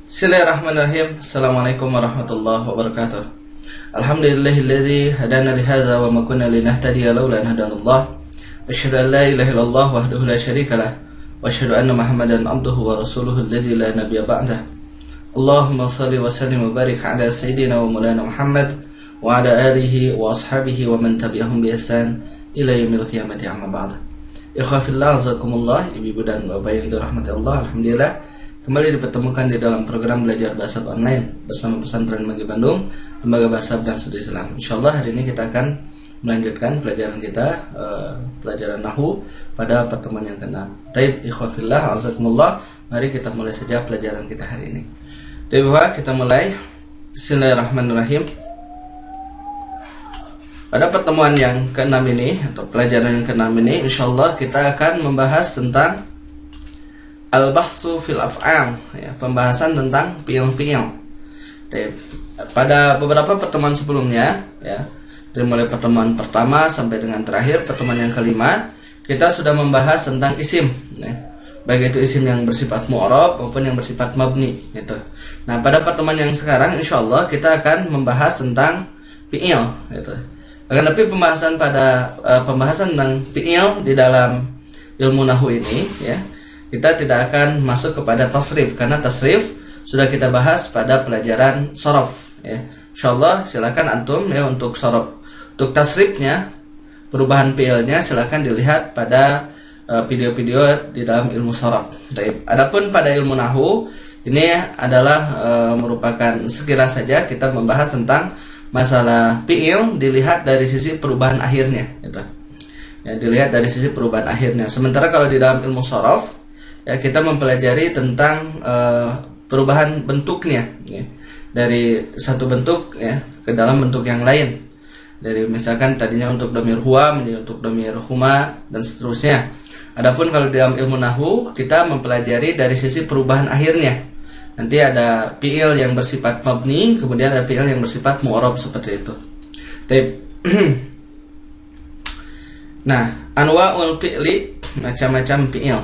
Bismillahirrahmanirrahim. Assalamualaikum warahmatullahi wabarakatuh. Alhamdulillahilladzi hadana lihadza wa ma kunna linahtadiya laula an hadanallah. Asyhadu an la ilaha illallah wahdahu la syarikalah wa asyhadu anna Muhammadan abduhu wa rasuluhu alladzi la nabiyya ba'dah. Allahumma shalli wa sallim wa barik ala sayyidina wa maulana Muhammad wa ala alihi wa ashabihi wa man tabi'ahum bi ihsan ila yaumil qiyamati amma ba'd. Ikhwafillah azakumullah, ibu dan bapak yang dirahmati Allah, alhamdulillah kembali dipertemukan di dalam program belajar bahasa online bersama Pesantren Maggi Bandung, Lembaga Bahasa dan Studi Islam. Insyaallah hari ini kita akan melanjutkan pelajaran kita, pelajaran Nahwu pada pertemuan yang ke-6. Taib ikhwafillah azakumullah, mari kita mulai saja pelajaran kita hari ini. Taib kita mulai. Bismillahirrahmanirrahim. Pada pertemuan yang ke-6 ini atau pelajaran yang ke-6 ini, insyaallah kita akan membahas tentang al-bahsu fil af'al, ya, pembahasan tentang fi'il-fi'il. Pada beberapa pertemuan sebelumnya, ya, dari mulai pertemuan pertama sampai dengan terakhir pertemuan yang kelima, kita sudah membahas tentang isim, ya, baik itu isim yang bersifat mu'rab maupun yang bersifat mabni, gitu. Nah, pada pertemuan yang sekarang, insyaallah kita akan membahas tentang fi'il, gitu. Akan tapi pembahasan tentang fi'il di dalam ilmu nahwu ini, ya, kita tidak akan masuk kepada tasrif karena tasrif sudah kita bahas pada pelajaran sorof, ya. Insyaallah silakan antum, ya, untuk sorof, untuk tasrifnya, perubahan fi'ilnya silakan dilihat pada video-video di dalam ilmu sorof. Adapun pada ilmu nahwu ini adalah merupakan sekilas saja kita membahas tentang masalah fi'il dilihat dari sisi perubahan akhirnya, gitu. Ya, dilihat dari sisi perubahan akhirnya. Sementara kalau di dalam ilmu sorof, ya, kita mempelajari tentang perubahan bentuknya, ya, dari satu bentuk, ya, ke dalam bentuk yang lain. Dari misalkan tadinya untuk dhamir huwa menjadi untuk dhamir huma dan seterusnya. Adapun kalau di dalam ilmu nahwu kita mempelajari dari sisi perubahan akhirnya. Nanti ada fi'il yang bersifat mabni, kemudian ada fi'il yang bersifat mu'rab seperti itu. Nah, anwa'ul fi'li, macam-macam fi'il.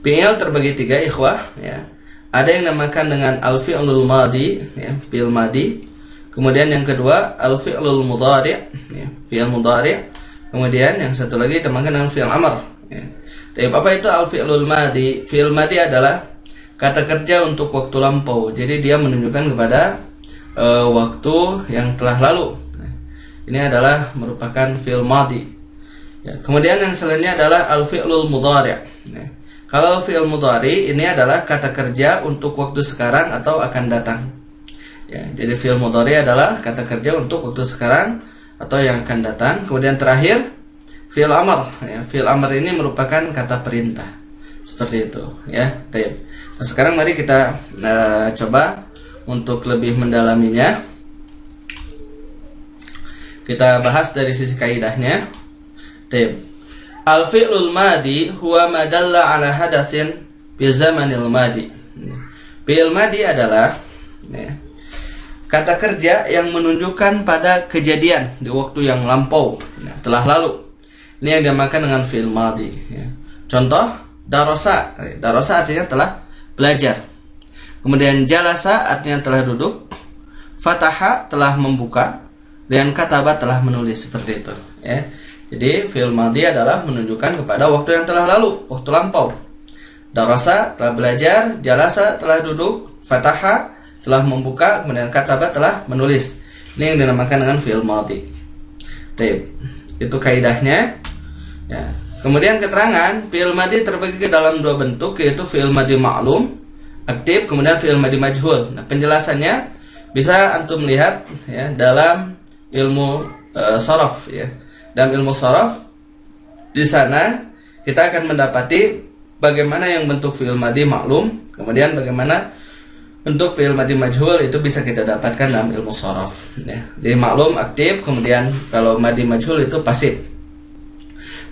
Fi'il terbagi tiga, ikhwah, ya. Ada yang namakan dengan al-fi'lul madi, ya, fi'il madi. Kemudian yang kedua al-fi'lul mudhari', ya, fi'il mudhari'. Kemudian yang satu lagi dinamakan dengan fi'il amr, ya. Apa itu al-fi'lul madi? Fi'il madi adalah kata kerja untuk waktu lampau. Jadi dia menunjukkan kepada waktu yang telah lalu. Ini adalah merupakan fi'il madi. Ya, kemudian yang selainnya adalah al-fi'lul mudhari'. Ya. Kalau fi'il mudhari ini adalah kata kerja untuk waktu sekarang atau akan datang. Ya, jadi fi'il mudhari adalah kata kerja untuk waktu sekarang atau yang akan datang. Kemudian terakhir fi'il amr. Ya, fi'il amr ini merupakan kata perintah. Seperti itu, ya. Nah, sekarang mari kita coba untuk lebih mendalaminya. Kita bahas dari sisi kaidahnya. Al-fi'lul madi huwa ma dalla ala hadatsin bi zamanil madi. Fi'il madi adalah, ya, kata kerja yang menunjukkan pada kejadian di waktu yang lampau, ya, telah lalu. Ini yang dinamakan dengan fi'il madi, ya. Contoh darasa. Darasa artinya telah belajar. Kemudian jalasa artinya telah duduk. Fataha telah membuka. Dan kataba telah menulis, seperti itu, ya. Jadi fi'il madhi adalah menunjukkan kepada waktu yang telah lalu, waktu lampau. Darasa telah belajar, jalasa telah duduk, fataha telah membuka, kemudian kataba telah menulis. Ini yang dinamakan dengan fi'il madhi. Itu kaidahnya, ya. Kemudian keterangan fi'il madhi terbagi ke dalam dua bentuk, yaitu fi'il madhi ma'lum, aktif, kemudian fi'il madhi majhul. Nah, penjelasannya bisa antum lihat, ya, dalam ilmu sharaf, ya. Dalam ilmu sharaf, di sana kita akan mendapati bagaimana yang bentuk fi'il madhi ma'lum, kemudian bagaimana bentuk fi'il madhi majhul itu bisa kita dapatkan dalam ilmu sharaf, ya. Jadi ma'lum aktif, kemudian kalau madhi majhul itu pasif.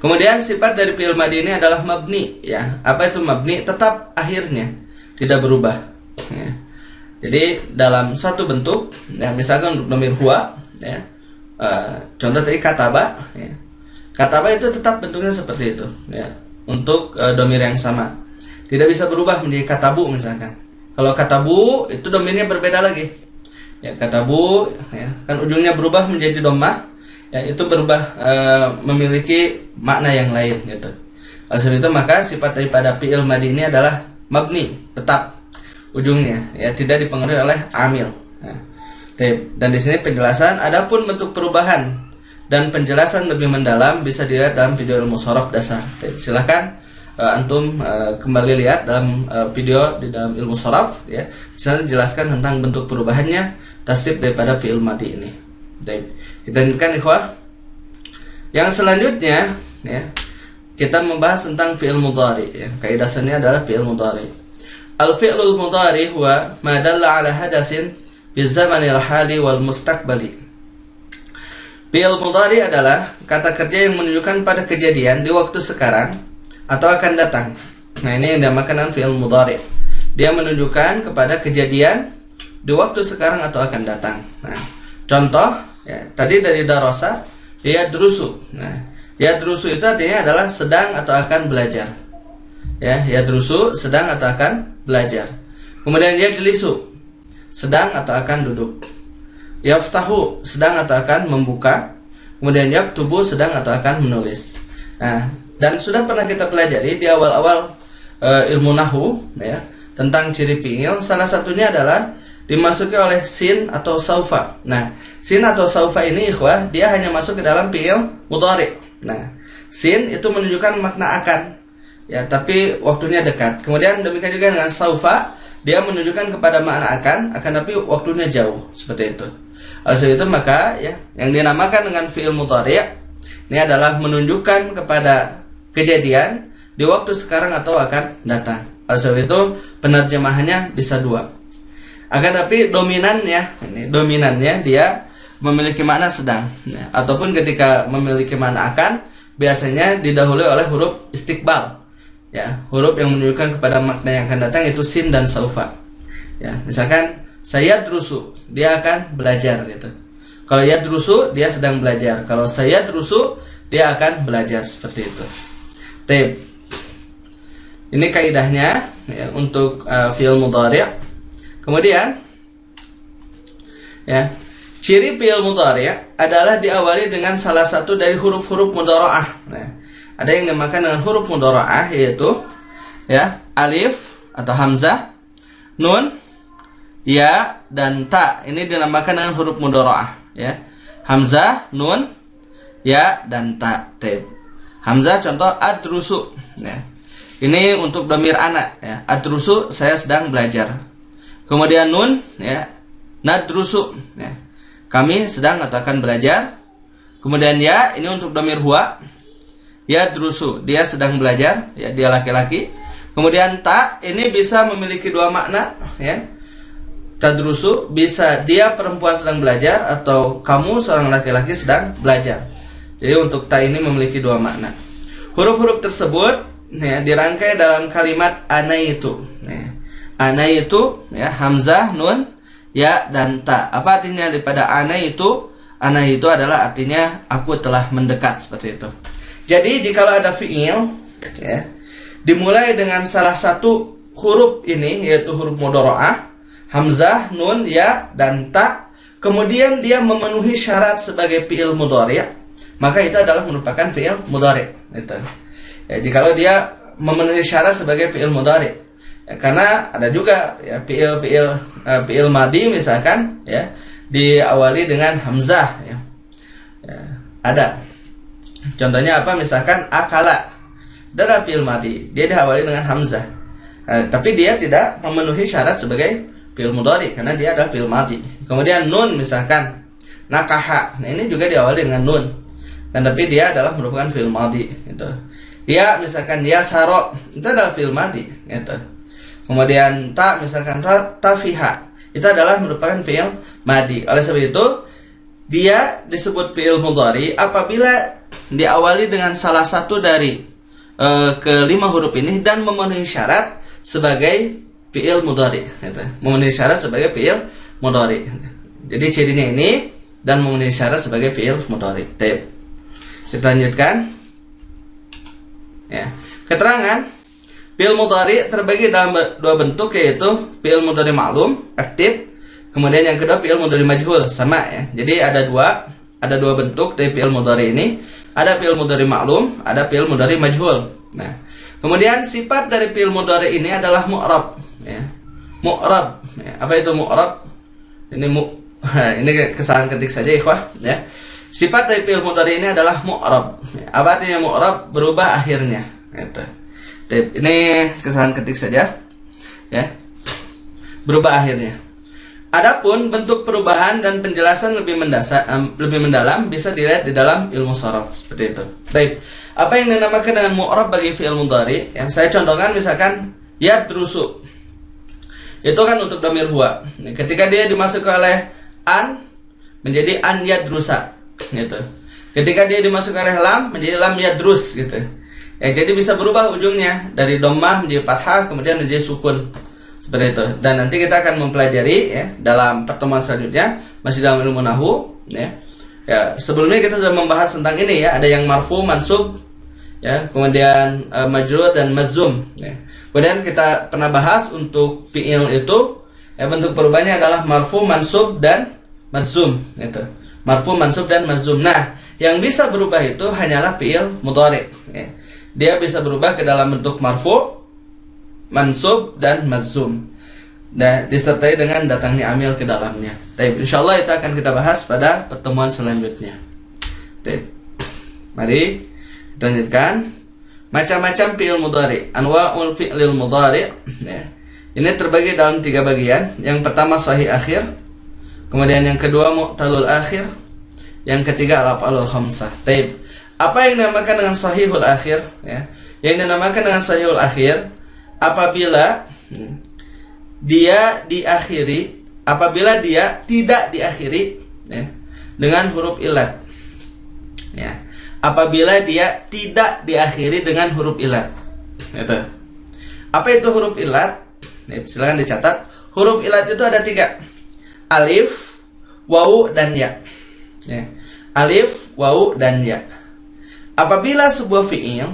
Kemudian sifat dari fi'il madhi ini adalah mabni, ya. Apa itu mabni? Tetap akhirnya, tidak berubah, ya. Jadi dalam satu bentuk, ya, misalkan untuk dhamir huwa, ya, contoh tadi kataba, ya. Kataba itu tetap bentuknya seperti itu, ya. Untuk dhamir yang sama, tidak bisa berubah menjadi katabu misalkan. Kalau katabu itu domirnya berbeda lagi. Ya, katabu ya, kan ujungnya berubah menjadi dhammah, ya itu berubah memiliki makna yang lain gitu. Oleh sebab itu maka sifat daripada fi'il madhi ini adalah mabni, tetap ujungnya, ya tidak dipengaruhi oleh amil. Nah, dan di sini penjelasan adapun bentuk perubahan dan penjelasan lebih mendalam bisa dilihat dalam video ilmu shorab dasar. Silahkan antum kembali lihat dalam video di dalam ilmu shorab, ya. Di sana dijelaskan tentang bentuk perubahannya tasrif daripada fi'il madhi ini. Kita lanjutkan ikhwah. Yang selanjutnya, ya, kita membahas tentang fi'il mudhari, ya. Kaidah dasarnya adalah fi'il mudhari. Al-fi'lul mudhari huwa ma dalla ala hadasin bi zamanil hali wal mustaqbali. Fi'il mudhari adalah kata kerja yang menunjukkan pada kejadian di waktu sekarang atau akan datang. Nah, ini yang dinamakan dengan fi'il mudhari. Dia menunjukkan kepada kejadian di waktu sekarang atau akan datang. Nah, contoh, ya, tadi dari darasa, yadrusu. Nah, yadrusu itu artinya adalah sedang atau akan belajar. Ya, yadrusu sedang atau akan belajar. Kemudian yajlisu sedang atau akan duduk. Yaftahu sedang atau akan membuka. Kemudian yaktubu sedang atau akan menulis. Nah, dan sudah pernah kita pelajari di awal-awal ilmu nahwu, ya, tentang ciri fi'il. Salah satunya adalah dimasuki oleh sin atau saufa. Nah, sin atau saufa ini ikhwah, dia hanya masuk ke dalam fi'il mudhari. Nah, sin itu menunjukkan makna akan, ya, tapi waktunya dekat. Kemudian demikian juga dengan saufa, dia menunjukkan kepada makna akan tapi waktunya jauh, seperti itu. Oleh sebab itu maka, ya, yang dinamakan dengan fi'il mudhari ini adalah menunjukkan kepada kejadian di waktu sekarang atau akan datang. Oleh sebab itu penerjemahannya bisa dua. Akan tapi dominannya dia memiliki makna sedang, ya, ataupun ketika memiliki makna akan biasanya didahului oleh huruf istiqbal, ya, huruf yang menunjukkan kepada makna yang akan datang itu sin dan saufa. Ya, misalkan saya drusu, dia akan belajar gitu. Kalau yadrusu dia sedang belajar. Kalau saya drusu dia akan belajar, seperti itu. Ini kaidahnya, ya, untuk fi'il mudhari'. Kemudian, ya, ciri fi'il mudhari' adalah diawali dengan salah satu dari huruf-huruf mudhara'ah. Nah, ada yang dinamakan dengan huruf mudhara'ah, yaitu, ya, alif atau hamzah, nun, ya, dan ta. Ini dinamakan dengan huruf mudhara'ah, ya. Hamzah, nun, ya, dan ta. Hamzah contoh adrusu, ya. Ini untuk dhamir anak, ya. Adrusu saya sedang belajar. Kemudian nun, ya, nadrusu, ya. Kami sedang atau akan belajar. Kemudian ya, ini untuk dhamir huwa. Yadrusu, dia sedang belajar, ya, dia laki-laki. Kemudian ta, ini bisa memiliki dua makna, ya. Tadrusu bisa dia perempuan sedang belajar atau kamu seorang laki-laki sedang belajar. Jadi untuk ta ini memiliki dua makna. Huruf-huruf tersebut, ya, dirangkai dalam kalimat anaitu. Ya. Anaitu, ya, hamzah, nun, ya, dan ta. Apa artinya daripada anaitu? Anaitu adalah artinya aku telah mendekat, seperti itu. Jadi jikalau ada fi'il, ya, dimulai dengan salah satu huruf ini, yaitu huruf mudhara'ah, hamzah, nun, ya, dan ta, kemudian dia memenuhi syarat sebagai fi'il mudhari', maka itu adalah merupakan fi'il mudhari'. Itu. Ya, jikalau dia memenuhi syarat sebagai fi'il mudhari', ya, karena ada juga, ya, fi'il madhi misalkan, ya, diawali dengan hamzah, ya. Ya, ada. Contohnya apa? Misalkan akala, adalah fi'il madhi, dia diawali dengan hamzah, tapi dia tidak memenuhi syarat sebagai fi'il mudhari karena dia adalah fi'il madhi. Kemudian nun misalkan nakaha, nah ini juga diawali dengan nun, dan tapi dia adalah merupakan fi'il madhi, gitu. Ya misalkan ya saro, itu adalah fi'il madhi, gitu. Kemudian ta misalkan tafiha, itu adalah merupakan fi'il madhi. Oleh sebab itu dia disebut fi'il mudhari apabila diawali dengan salah satu dari kelima huruf ini dan memenuhi syarat sebagai fi'il mudhari, gitu. Memenuhi syarat sebagai fi'il mudhari. Jadi cirinya ini dan memenuhi syarat sebagai fi'il mudhari. Kita lanjutkan. Ya. Keterangan Fi'il mudhari terbagi dalam dua bentuk, yaitu fi'il mudhari ma'lum, aktif. Kemudian yang kedua fi'il mudhari majhul, sama ya. Jadi ada dua bentuk dari fi'il mudhari ini. Ada fi'il mudhari ma'lum, ada fi'il mudhari majhul. Nah, kemudian sifat dari fi'il mudhari ini adalah mu'rab ya. Mu'rab. Ya. Apa itu mu'rab? Ini ini kesalahan ketik saja ikhwah ya. Sifat dari fi'il mudhari ini adalah mu'rab. Ya. Apa artinya mu'rab? Berubah akhirnya. Gitu. Ini kesalahan ketik saja ya. Berubah akhirnya. Adapun bentuk perubahan dan penjelasan lebih mendalam bisa dilihat di dalam ilmu sharaf seperti itu. Baik. Apa yang dinamakan dengan mu'rab bagi fi'il mudhari? Yang saya contohkan misalkan yadrusu. Itu kan untuk dhamir huwa. Ketika dia dimasukkan oleh an menjadi an yadrusa gitu. Ketika dia dimasukkan oleh lam menjadi lam yadrus gitu. Ya, jadi bisa berubah ujungnya dari dhammah menjadi fathah kemudian menjadi sukun. Seperti itu. Dan nanti kita akan mempelajari ya dalam pertemuan selanjutnya masih dalam ilmu nahwu ya. Ya, sebelumnya kita sudah membahas tentang ini ya, ada yang marfu, mansub ya, kemudian majrur dan mazum ya. Kemudian kita pernah bahas untuk fi'il itu ya, bentuk perubahannya adalah marfu, mansub dan mazum gitu. Marfu, mansub dan mazum. Nah, yang bisa berubah itu hanyalah fi'il mudhari ya. Dia bisa berubah ke dalam bentuk marfu, mansub dan mazum. Nah, disertai dengan datangnya amil ke dalamnya. Baik, insyaallah itu akan kita bahas pada pertemuan selanjutnya. Baik. Mari kita lanjutkan. Macam-macam fi'il mudhari, anwa'ul fi'lil mudhari ya. Ini terbagi dalam 3 bagian. Yang pertama sahih akhir, kemudian yang kedua mu'talul akhir, yang ketiga al-af'alul khamsah. Baik. Apa yang dinamakan dengan sahihul akhir ya? Yang dinamakan dengan sahihul akhir apabila dia diakhiri, apabila dia tidak diakhiri ya, dengan huruf ilat ya. Apabila dia tidak diakhiri dengan huruf ilat gitu. Apa itu huruf ilat? Nih, silakan dicatat. Huruf ilat itu ada 3: alif, wawu, dan ya, ya. Alif, wawu, dan ya. Apabila sebuah fi'il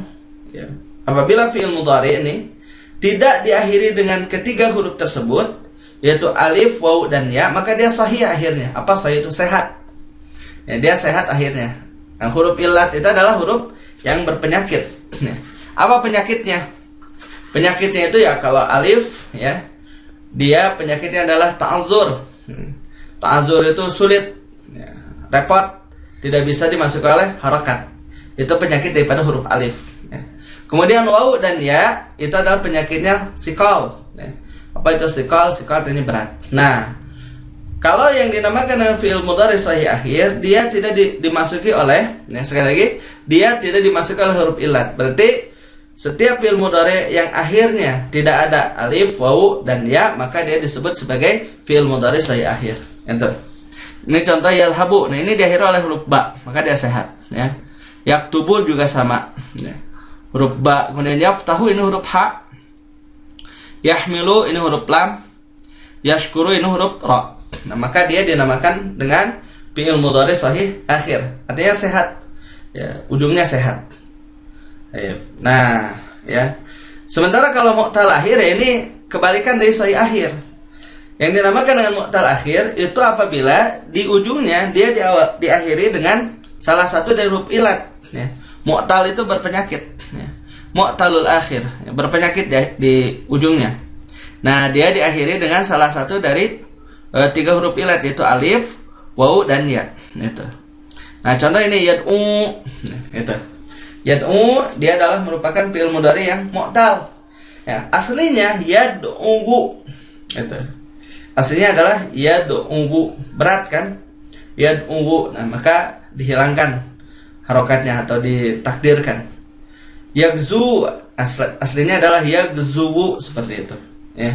ya, apabila fi'il mudhari ini tidak diakhiri dengan ketiga huruf tersebut, yaitu alif, wawu, dan ya, maka dia sahih akhirnya. Apa sahih itu? Sehat ya, dia sehat akhirnya. Nah, huruf ilat itu adalah huruf yang berpenyakit ya. Apa penyakitnya? Penyakitnya itu ya, kalau alif ya, dia penyakitnya adalah ta'adzur. Ta'adzur itu sulit ya, repot, tidak bisa dimasukkan oleh harakat. Itu penyakit daripada huruf alif ya. Kemudian wawu dan ya itu adalah penyakitnya sikal ya. Apa itu sikal? Sikal ini berat. Nah, kalau yang dinamakan dengan fi'il mudhari sahih akhir, dia tidak dimasuki oleh ya, sekali lagi, dia tidak dimasuki oleh huruf ilat. Berarti setiap fi'il mudhari yang akhirnya tidak ada alif, wawu, dan ya, maka dia disebut sebagai fi'il mudhari sahih akhir. Itu. Ini contoh yalhabu. Nah, ini diakhiri oleh huruf ba, maka dia sehat ya. Yaktubu juga sama ya. Huruf ba. Kemudian yaftahu ini huruf ha. Yahmilu ini huruf lam. Yashkuru ini huruf ra. Nah, maka dia dinamakan dengan fi'il mudhari sahih akhir. Artinya sehat ya, ujungnya sehat. Nah ya, sementara kalau mu'tal akhir ya, ini kebalikan dari sahih akhir. Yang dinamakan dengan mu'tal akhir itu apabila di ujungnya dia diakhiri dengan salah satu dari huruf ilat ya. Mu'tal itu berpenyakit ya. Mu'talul akhir ya, berpenyakit di ujungnya. Nah, dia diakhiri dengan salah satu dari 3 huruf ilat, yaitu alif, wawu, dan ya itu. Nah, contoh ini yad'u itu. Yad'u dia adalah merupakan fi'il mudhari yang mu'tal ya. Aslinya yad'u itu. Aslinya adalah yad'u, berat kan? Yad'u. Nah, maka dihilangkan harokatnya atau ditakdirkan. Yagzu aslinya adalah yagzu, seperti itu ya.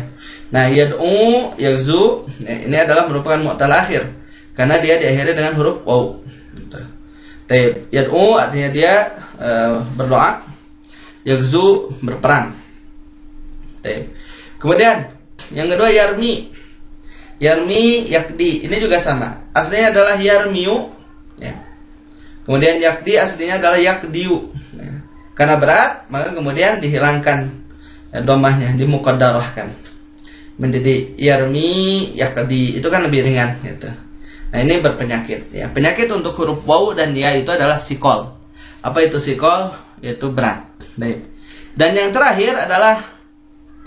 Nah, yad'u, yagzu ya, ini adalah merupakan mu'tal akhir karena dia diakhiri dengan huruf waw. Baik, yad'u artinya dia berdoa, yagzu berperang. Baik. Kemudian yang kedua yarmi. Yarmi yakdi, ini juga sama. Aslinya adalah yarmiu ya. Kemudian yakdi aslinya adalah yakdiu ya. Karena berat, maka kemudian dihilangkan domahnya dimuqaddarahkan menjadi yarmi yaqdi, itu kan lebih ringan gitu. Nah, ini berpenyakit ya. Penyakit untuk huruf waw dan ya itu adalah sikol. Apa itu sikol? Yaitu berat. Baik. Dan yang terakhir adalah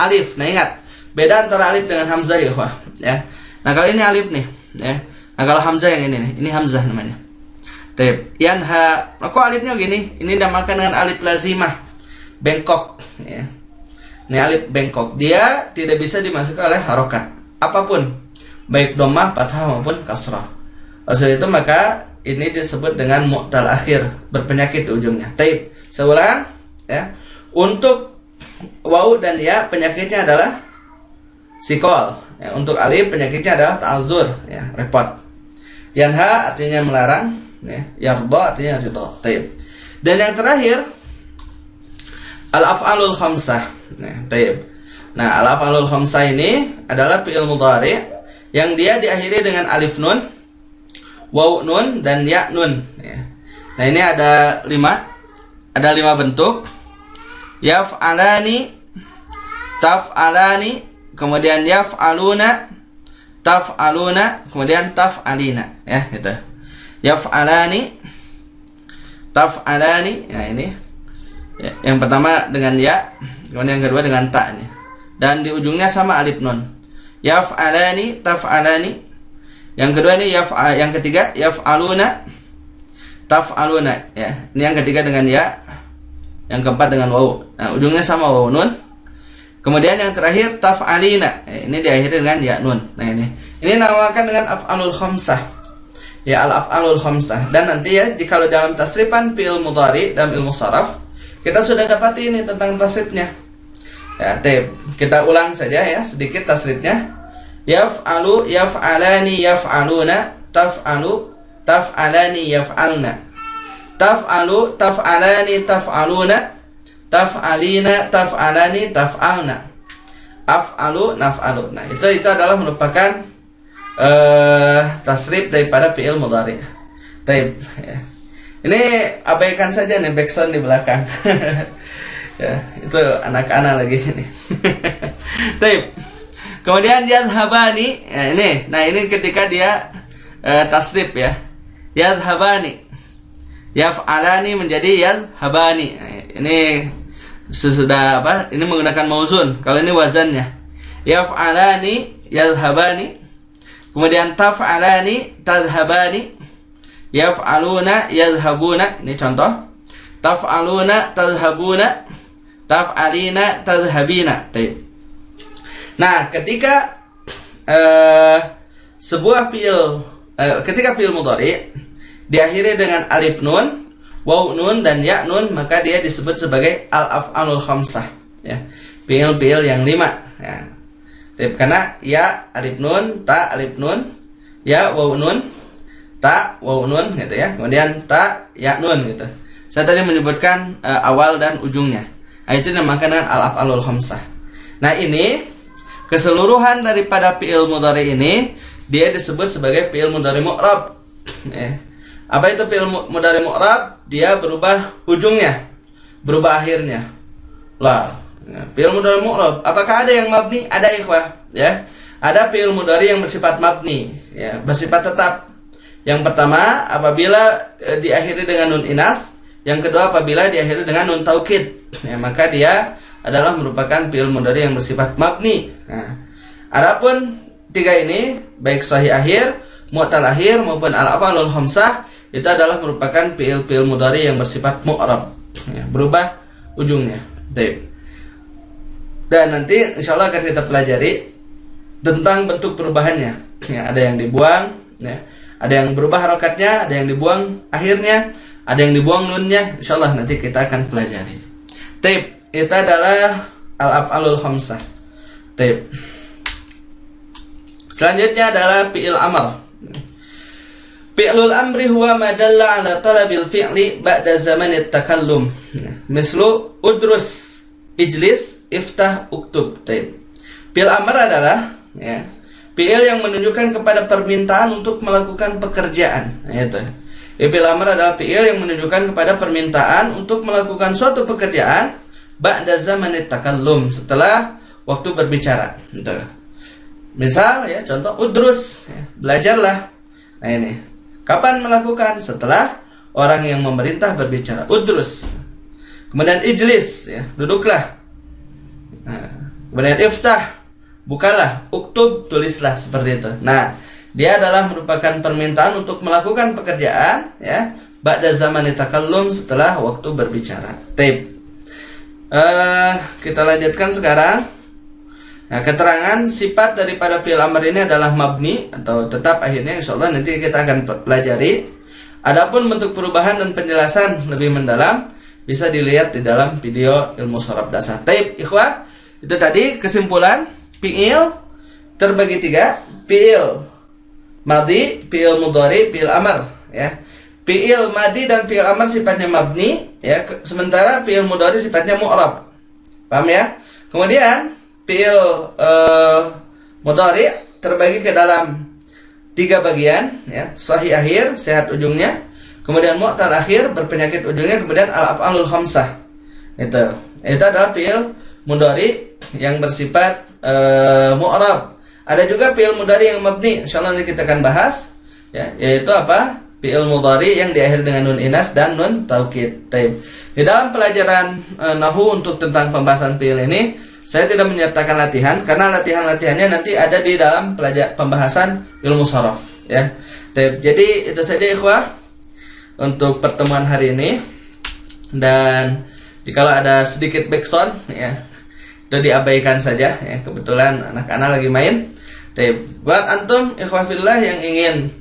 alif. Nah, ingat beda antara alif dengan hamzah ya, ikhwah, ya. Nah, kalau ini alif nih, ya. Nah, kalau hamzah yang ini nih, ini hamzah namanya. Baik. Yanha, kok alifnya gini? Ini dinamakan dengan alif lazimah, bengkok, ya. Ini alif bengkok. Dia tidak bisa dimasukkan oleh harokat apapun, baik dhammah, fathah maupun kasrah. Oleh itu maka ini disebut dengan mu'tal akhir, berpenyakit di ujungnya. Taib. Seulang, ya. Untuk waw dan ya penyakitnya adalah sikol. Ya, untuk alif penyakitnya adalah ta'azur, ya, repot. Yanha artinya melarang, ya. Yarda artinya ridha. Taib. Dan yang terakhir al-af'alul khamsah. Nah, taib. Nah, al-af'alul khamsah ini adalah fi'il mudhari yang dia diakhiri dengan alif nun, waw nun, dan ya nun, ya. Nah, ini ada 5 bentuk. Yaf'alani, taf'alani, kemudian yaf'aluna, taf'aluna, kemudian taf'alina, ya gitu. Yaf'alani, taf'alani. Nah, ini ya, yang pertama dengan ya, kemudian yang kedua dengan ta nih. Dan di ujungnya sama alif nun. Yaf'alani, taf'alani. Yang kedua ini yang ketiga yaf'aluna, taf'aluna, ya. Ini yang ketiga dengan ya. Yang keempat dengan waw. Nah, ujungnya sama waw nun. Kemudian yang terakhir taf'alina. Ini diakhiri dengan ya nun. Nah, ini dinamakan dengan af'alul khamsah. Ya, al-af'alul khamsah. Dan nanti ya, jika dalam tasrifan fi'il mudhari dalam ilmu sharaf, kita sudah dapat ini tentang tasrifnya. Ya, kita ulang saja ya sedikit tasrifnya. Yaf'alu, yaf'alani, yaf'aluna, taf'alu, taf'alani, yaf'alna. Taf'alu, taf'alani, taf'aluna, taf'alina, taf'alani, taf'alna. Af'alu, naf'alu. Nah, itu adalah merupakan tasrif daripada fi'il mudhari. Taib, ya. Ini abaikan saja nih backsound di belakang. Ya, itu anak-anak lagi ini. Taib. Kemudian yadhhabani, ya, ini. Nah, ini ketika dia tasrif ya. Yadhhabani. Yaf'alani menjadi yadhhabani. Nah, ini sudah apa? Ini menggunakan mauzun. Kalau ini wazannya. Yaf'alani, yadhhabani. Kemudian taf'alani, tadhhabani. Yaf'aluna, yadhhabuna. Ini contoh. Taf'aluna, tadhhabuna. Taf'alina, tadhhabina. Nah, ketika sebuah ketika fi'il mudhari diakhiri dengan alif nun, waw nun, dan ya nun, maka dia disebut sebagai al-af'alul khamsah, ya. Fi'il yang 5, ya. Karena ya alif nun, ta alif nun, ya waw nun, ta waw nun gitu ya. Kemudian ta ya nun gitu. Saya tadi menyebutkan awal dan ujungnya. Nah, itu dinamakan al-af'alul khamsah. Nah, ini keseluruhan daripada fi'il mudhari ini dia disebut sebagai fi'il mudhari mu'rab, ya. Apa itu fi'il mudhari mu'rab? Dia berubah ujungnya, berubah akhirnya. Lah, fi'il mudhari mu'rab, apakah ada yang mabni? Ada, ikhwah, ya. Ada fi'il mudhari yang bersifat mabni, ya, bersifat tetap. Yang pertama apabila diakhiri dengan nun inas, yang kedua apabila diakhiri dengan nun taukid, ya, maka dia adalah merupakan fi'il mudhari yang bersifat mabni. Nah, adapun tiga ini, baik sahih akhir, mu'tal akhir maupun al-af'alul khamsah, itu adalah merupakan fi'il mudhari yang bersifat mu'rab, ya, berubah ujungnya. Baik. Dan nanti insyaallah akan kita pelajari tentang bentuk perubahannya. Ya, ada yang dibuang, ya, ada yang berubah harokatnya, ada yang dibuang akhirnya, ada yang dibuang nunnya. Insyaallah nanti kita akan pelajari. Baik, itu adalah al-af'alul khamsah. Baik. Selanjutnya adalah fi'il amr. Fi'lul amri huwa ma dalla ala talabil fi'li ba'da zamanit takallum. Mislu udrus, ijlis, iftah, uktub. Fi'il amr adalah, ya, fi'il yang menunjukkan kepada permintaan untuk melakukan pekerjaan. Itu. Fi'il amr adalah fi'il yang menunjukkan kepada permintaan untuk melakukan suatu pekerjaan ba'da zamanit takallum, setelah waktu berbicara. Gitu. Misal ya, contoh udrus, ya, belajarlah. Nah ini, kapan melakukan? Setelah orang yang memerintah berbicara, udrus. Kemudian ijlis, ya, duduklah. Nah, kemudian iftah, bukalah. Uktub, tulislah, seperti itu. Nah, dia adalah merupakan permintaan untuk melakukan pekerjaan, ya, ba'da zamani takallum, setelah waktu berbicara. Taib. Kita lanjutkan sekarang. Nah, keterangan sifat daripada fi'il amr ini adalah mabni atau tetap akhirnya, insyaallah nanti kita akan pelajari. Adapun bentuk perubahan dan penjelasan lebih mendalam bisa dilihat di dalam video ilmu sharaf dasar. Taib, ikhwah, itu tadi kesimpulan fi'il terbagi 3, fi'il madi, fi'il mudhari, fi'il amr, ya. Fi'il madi dan fi'il amr sifatnya mabni, ya, sementara fi'il mudhari sifatnya mu'rab. Paham ya? Kemudian fi'il mudhari terbagi ke dalam 3 bagian, ya, sahih akhir, sehat ujungnya, kemudian mu'tal akhir, berpenyakit ujungnya, kemudian al-af'alul khamsah. Itu adalah fi'il mudhari yang bersifat mu'rab. Ada juga fi'il mudhari yang mabni, insyaallah nanti kita akan bahas, ya, yaitu apa? Fi'il mudhari yang diakhiri dengan nun inas dan nun taukid. Di dalam pelajaran nahwu untuk tentang pembahasan fi'il ini, saya tidak menyertakan latihan karena latihan-latihannya nanti ada di dalam pembahasan ilmu sharaf, ya. Jadi itu saja ikhwah untuk pertemuan hari ini. Dan jikalau ada sedikit backsound, ya, itu diabaikan saja, ya, kebetulan anak-anak lagi main. Buat antum ikhwah fillah yang ingin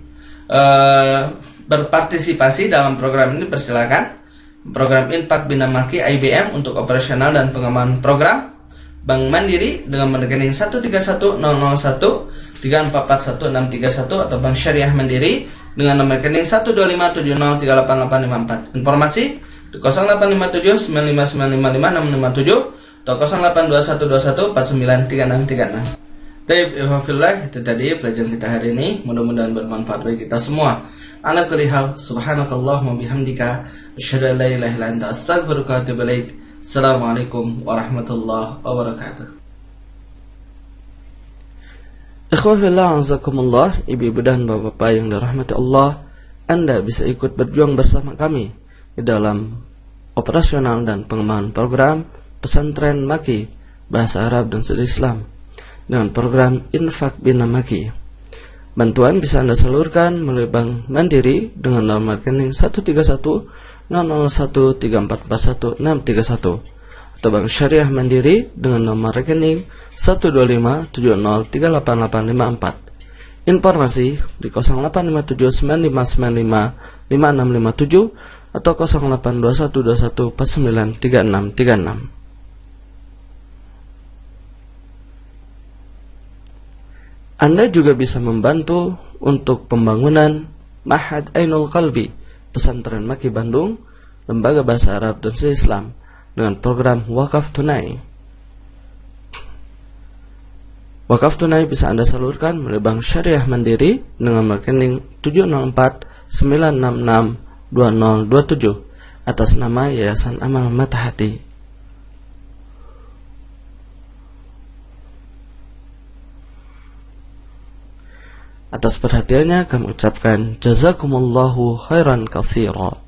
berpartisipasi dalam program ini, persilakan. Program Infak Bina Maki IBM untuk operasional dan pengembangan program Bank Mandiri dengan rekening 1310001344161 atau Bank Syariah Mandiri dengan nomor rekening 12570388854. Informasi di 085795955657 atau 082121493636. Taib, ihwafillah, itu tadi pelajaran kita hari ini. Mudah-mudahan bermanfaat bagi kita semua. Ala kulli hal, subhanakallahumma bihamdika, asyhadu an la ilaha illa anta, astaghfiruka wa atubu ilaik. Assalamualaikum warahmatullahi wabarakatuh. Ikhwafillah, azakumullah, ibu-ibu dan bapak-bapak yang dirahmati Allah, Anda bisa ikut berjuang bersama kami di dalam operasional dan pengembangan program pesantren Maki bahasa Arab dan studi Islam dengan program Infak Bina Maki. Bantuan bisa Anda salurkan melalui Bank Mandiri dengan nomor rekening 1310001344161 atau Bank Syariah Mandiri dengan nomor rekening 12570388854. Informasi di 085795955657 atau 082121493636. Anda juga bisa membantu untuk pembangunan Ma'had Ainul Qalbi Pesantren Maki Bandung, Lembaga Bahasa Arab dan Studi Islam dengan program wakaf tunai. Wakaf tunai bisa Anda salurkan melalui Bank Syariah Mandiri dengan rekening 704-966-2027 atas nama Yayasan Amal Mata Hati. Atas perhatiannya kami ucapkan jazakumullahu khairan katsira.